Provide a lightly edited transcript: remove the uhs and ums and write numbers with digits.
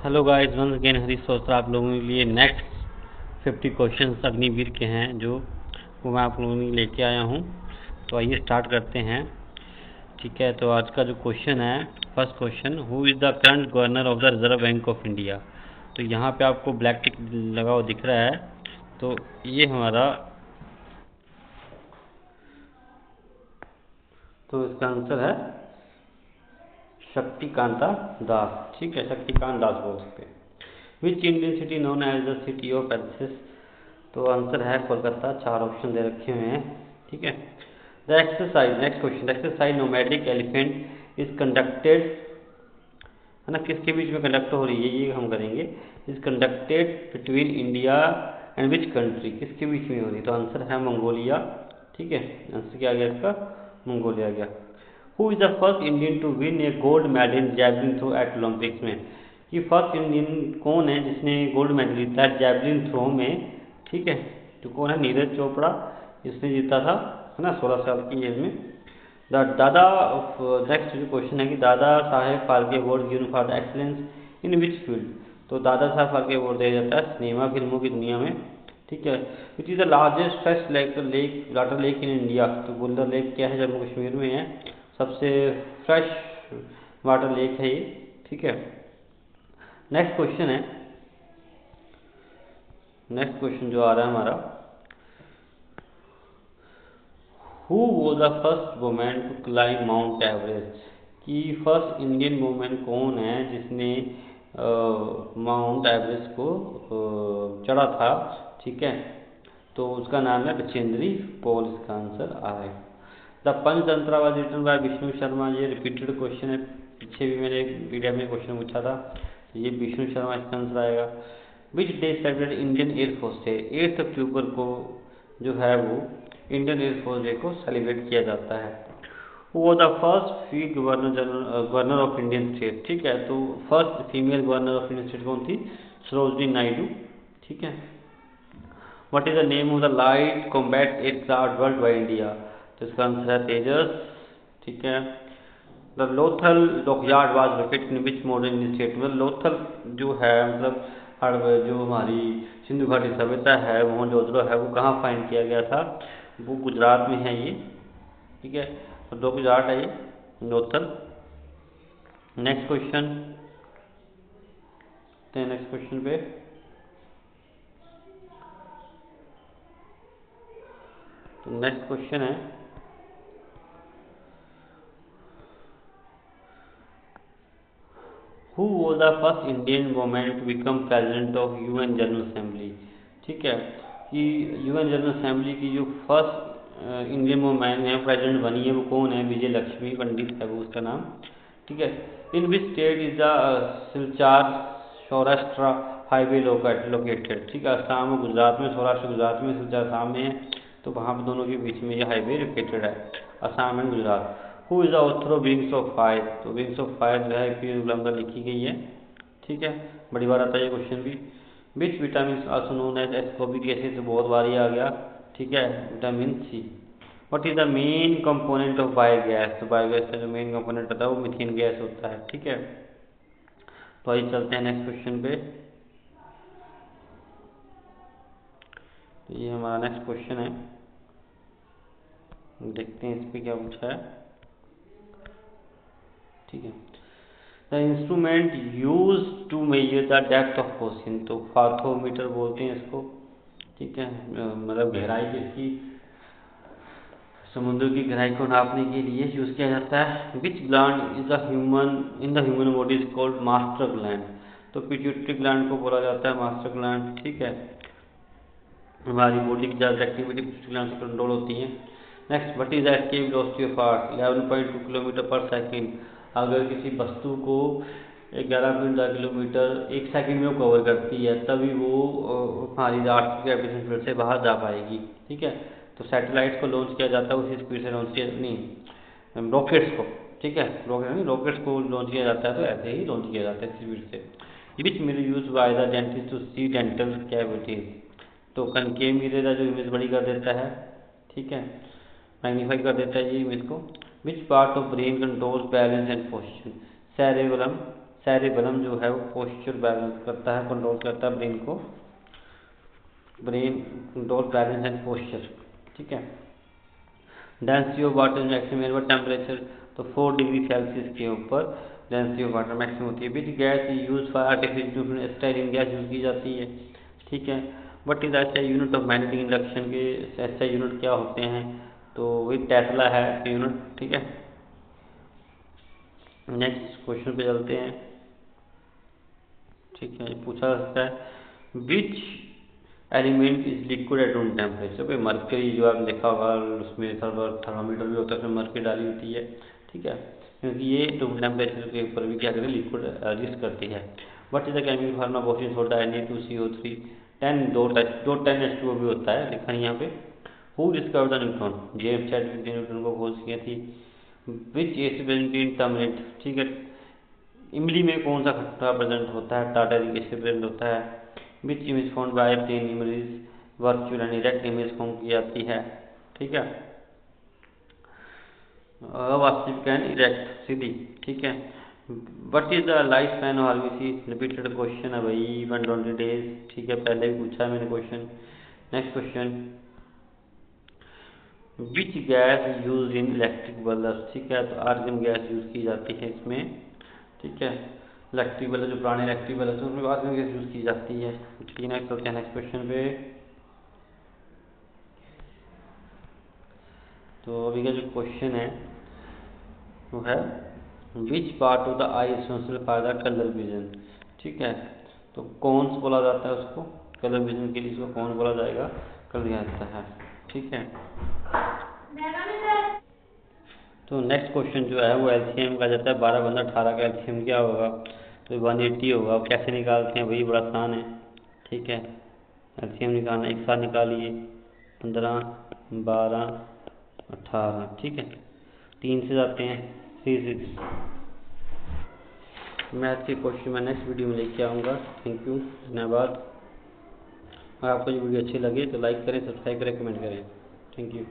Hello guys, once again Harish सोस्त्रा आप लोगों के लिए नेक्स्ट 50 क्वेश्चंस अग्निवीर के हैं जो वो मैं आप लोगों के लिए लेके आया हूँ। तो आइए स्टार्ट करते हैं। ठीक है, तो आज का जो क्वेश्चन है, first question, who is the current governor of the reserve bank of India. तो यहाँ पे आपको ब्लैक टिक लगा हुआ दिख रहा है, तो ये हमारा, तो इसका आंसर है शक्तिकांता दास। ठीक है, शक्तिकांत दास बोल सकते हैं। Which Indian city known as the city of palaces. तो आंसर है कोलकाता। 4 ऑप्शन दे रखे हुए हैं। ठीक है, the exercise, next question, exercise nomadic elephant is conducted, है ना, किसके बीच में कंडक्ट हो रही है, ये हम करेंगे। Is conducted between India and which country, किसके बीच में हो रही है। तो आंसर है मंगोलिया। ठीक है, आंसर क्या आ गया इसका, मंगोलिया आ गया। Who is the first Indian to win a gold medal in javelin throw at Olympics में। कि फर्स्ट इंडियन कौन है जिसने गोल्ड मेडल जीता है जैवलिन थ्रो में। ठीक है, तो कौन है, नीरज चोपड़ा, इसने जीता था, है ना, 16 साल की एज में। द दादा, नेक्स्ट जो क्वेश्चन है कि Dada Saheb Phalke award given for the excellence in which field. तो दादा साहब फाल्के अवार्ड दिया जाता है सिनेमा फिल्मों की दुनिया में। ठीक है, which is the largest fresh lake water lake in India. तो बुल्दर लेक क्या है, जम्मू कश्मीर में है, सबसे फ्रेश वाटर लेक है ये। ठीक है, नेक्स्ट क्वेश्चन है, नेक्स्ट क्वेश्चन जो आ रहा है हमारा, who was the first women to climb Mount Everest. कि फर्स्ट इंडियन वुमेन कौन है जिसने माउंट एवरेस्ट को चढ़ा था। ठीक है, तो उसका नाम है बचेंद्री पॉल, इसका आंसर आएगा। The Panchatantra was written by Vishnu Sharma. ये रिपीटेड क्वेश्चन है, पीछे भी मैंने मीडिया में क्वेश्चन पूछा था, तो ये विष्णु शर्मा इसका आंसर आएगा। Which day celebrate Indian air force day. 8 अक्टूबर को जो है वो इंडियन एयरफोर्स डे को सेलिब्रेट किया जाता है। वो the first field governor of Indian state. ठीक है, तो first female governor of Indian state कौन थी, सरोजनी नायडू। ठीक है, what is the name of the light combat aircraft world by India. तो इसका आंसर है तेजस। ठीक है, the Lothal dockyard was located in which modern Indian state. मतलब लोथल जो है, मतलब जो हमारी सिंधु घाटी सभ्यता है, मोहनजोदड़ो है, वो कहाँ फाइंड किया गया था, वो गुजरात में है ये। ठीक है, तो 2 गुजरात है ये, Lothal. Next question, next question पे, तो नेक्स्ट क्वेश्चन है, who was the first Indian women to become president of UN general assembly. ठीक है, कि यूएन जनरल असेंबली की जो फर्स्ट इंडियन वुमेन है प्रेसिडेंट बनी है, वो कौन है, विजय लक्ष्मी पंडित है वो उसका नाम। ठीक है, in which state is the Silchar Saurashtra highway located. ठीक है, असम और गुजरात में, सौराष्ट्र गुजरात में, सिलचार असम में है, तो वहाँ पर दोनों के बीच में ये हाईवे लोकेटेड है, Assam and Gujarat. Who is the author of wings of fire. तो विंग्स ऑफ फायर जो है पी गुलाम लिखी गई है। ठीक है, बड़ी बार आता है ये क्वेश्चन भी। Which vitamin also known as ascorbic acid. तो बहुत बार ये आ गया। ठीक है, vitamin C. What is the main component of biogas. तो बायोगैस का जो मेन कंपोनेंट होता है वो मीथेन गैस होता है। ठीक है, तो आइए चलते हैं नेक्स्ट क्वेश्चन पे। तो ये हमारा नेक्स्ट क्वेश्चन है, देखते हैं इस पर क्या पूछा है। ठीक है, the instrument use to measure the depth of ocean. तो फार्थोमीटर बोलते हैं इसको। ठीक है, मतलब गहराई किसकी, समुद्र की गहराई को नापने के लिए यूज किया जाता है। विच gland is the human in the human body is called master gland. तो पिट्यूटरी ग्लैंड को बोला जाता है मास्टर ग्लैंड। ठीक है, हमारी बॉडी की ज़्यादा एक्टिविटी पिट्यूटरी ग्लैंड से कंट्रोल होती है। Next, what is the escape velocity of art. 11.2 kilometre पर सेकेंड। अगर किसी वस्तु को 11.2 किलोमीटर एक सेकंड में वो कवर करती है, तभी वो हमारी अर्थ की ग्रेविटेशन फील्ड से बाहर जा पाएगी। ठीक है, तो सैटेलाइट्स को लॉन्च किया जाता है उसी स्पीड से लॉन्च किया, नहीं रॉकेट्स को। ठीक है, रॉकेट्स को लॉन्च किया जाता है, तो ऐसे ही लॉन्च किया जाता है स्पीड से। Which mirror use by the dentist to see dental cavities. तो कनकेव मिरर है जो इमेज बड़ी कर देता है। ठीक है, मैग्नीफाई कर देता है ये इमेज को। Which part of brain controls balance and posture. Cerebellum. Cerebellum जो है वो पोस्चर बैलेंस करता है, कंट्रोल करता है ब्रेन को, brain control balance and posture. ठीक है। Density of water maximum temperature, तो 4 डिग्री सेल्सियस के ऊपर डेंसिटी ऑफ वाटर मैक्सिमम होती है। Which gas use for artificial styling gas use की जाती है। ठीक है। What is SI unit of magnetic induction के एसआई यूनिट क्या होते हैं, तो वही टेस्ला है यूनिट। ठीक है। नेक्स्ट क्वेश्चन पे चलते हैं। ठीक है, पूछा जा सकता है which element is liquid at room temperature. भाई मर्करी जो आपने देखा होगा उसमें थर्मामीटर भी होता है, उसमें मर्करी डाली होती है। ठीक है, क्योंकि ये रूम टेम्परेचर के ऊपर भी क्या करें, लिक्विड एग्जिस्ट करती है। What is the chemical formula of oxygen soda Na2CO3 10 दो 10H2O भी होता है, लिखा है यहाँ पे। Who discovered the neutron, James Chadwick ने न्यूट्रॉन को खोज की थी। विच एसिड प्रेजेंट इन टर्मरिक। ठीक है, इमली में कौन सा खट्टा प्रेजेंट होता है, टाटारिक एसिड प्रेजेंट होता है। Which image found by plane image virtual and direct image found की जाती है। ठीक है, वास्तविक एंड डायरेक्ट सीधी। ठीक है। What is the life span of RBC, repeated question है भाई, 120 डेज। ठीक है, पहले भी पूछा है मैंने question. Next question, which gas use in electric bulb. ठीक है, तो आर्गन गैस यूज की जाती है इसमें। ठीक है, इलेक्ट्रिक बल्ब जो पुराने इलेक्ट्रिक बल्ब है उसमें आर्गन गैस यूज की जाती है। ठीक है, नेक्स्ट चलते हैं नेक्स्ट क्वेश्चन पे। तो अभी का जो क्वेश्चन है वो है which part of the I essential for the colour vision. ठीक है, तो कौन सा बोला जाता है उसको, कलर विजन के लिए इसको कौन बोला जाएगा, कर दिया जाता है। ठीक है, तो नेक्स्ट क्वेश्चन जो है वो एलसीएम का जाता है। 12 बंदा 18 का एलसीएम क्या होगा, तो 180 होगा। कैसे निकालते हैं भाई, बड़ा आसान है। ठीक है, एलसीएम निकालना, एक साथ निकालिए, 15 12 18। ठीक है, 3 से जाते हैं 36। मैथ के क्वेश्चन मैं नेक्स्ट वीडियो में लेके आऊँगा। थैंक यू, धन्यवाद। अगर आपको ये वीडियो अच्छी लगे तो लाइक करें, सब्सक्राइब करें, कमेंट करें। Thank you.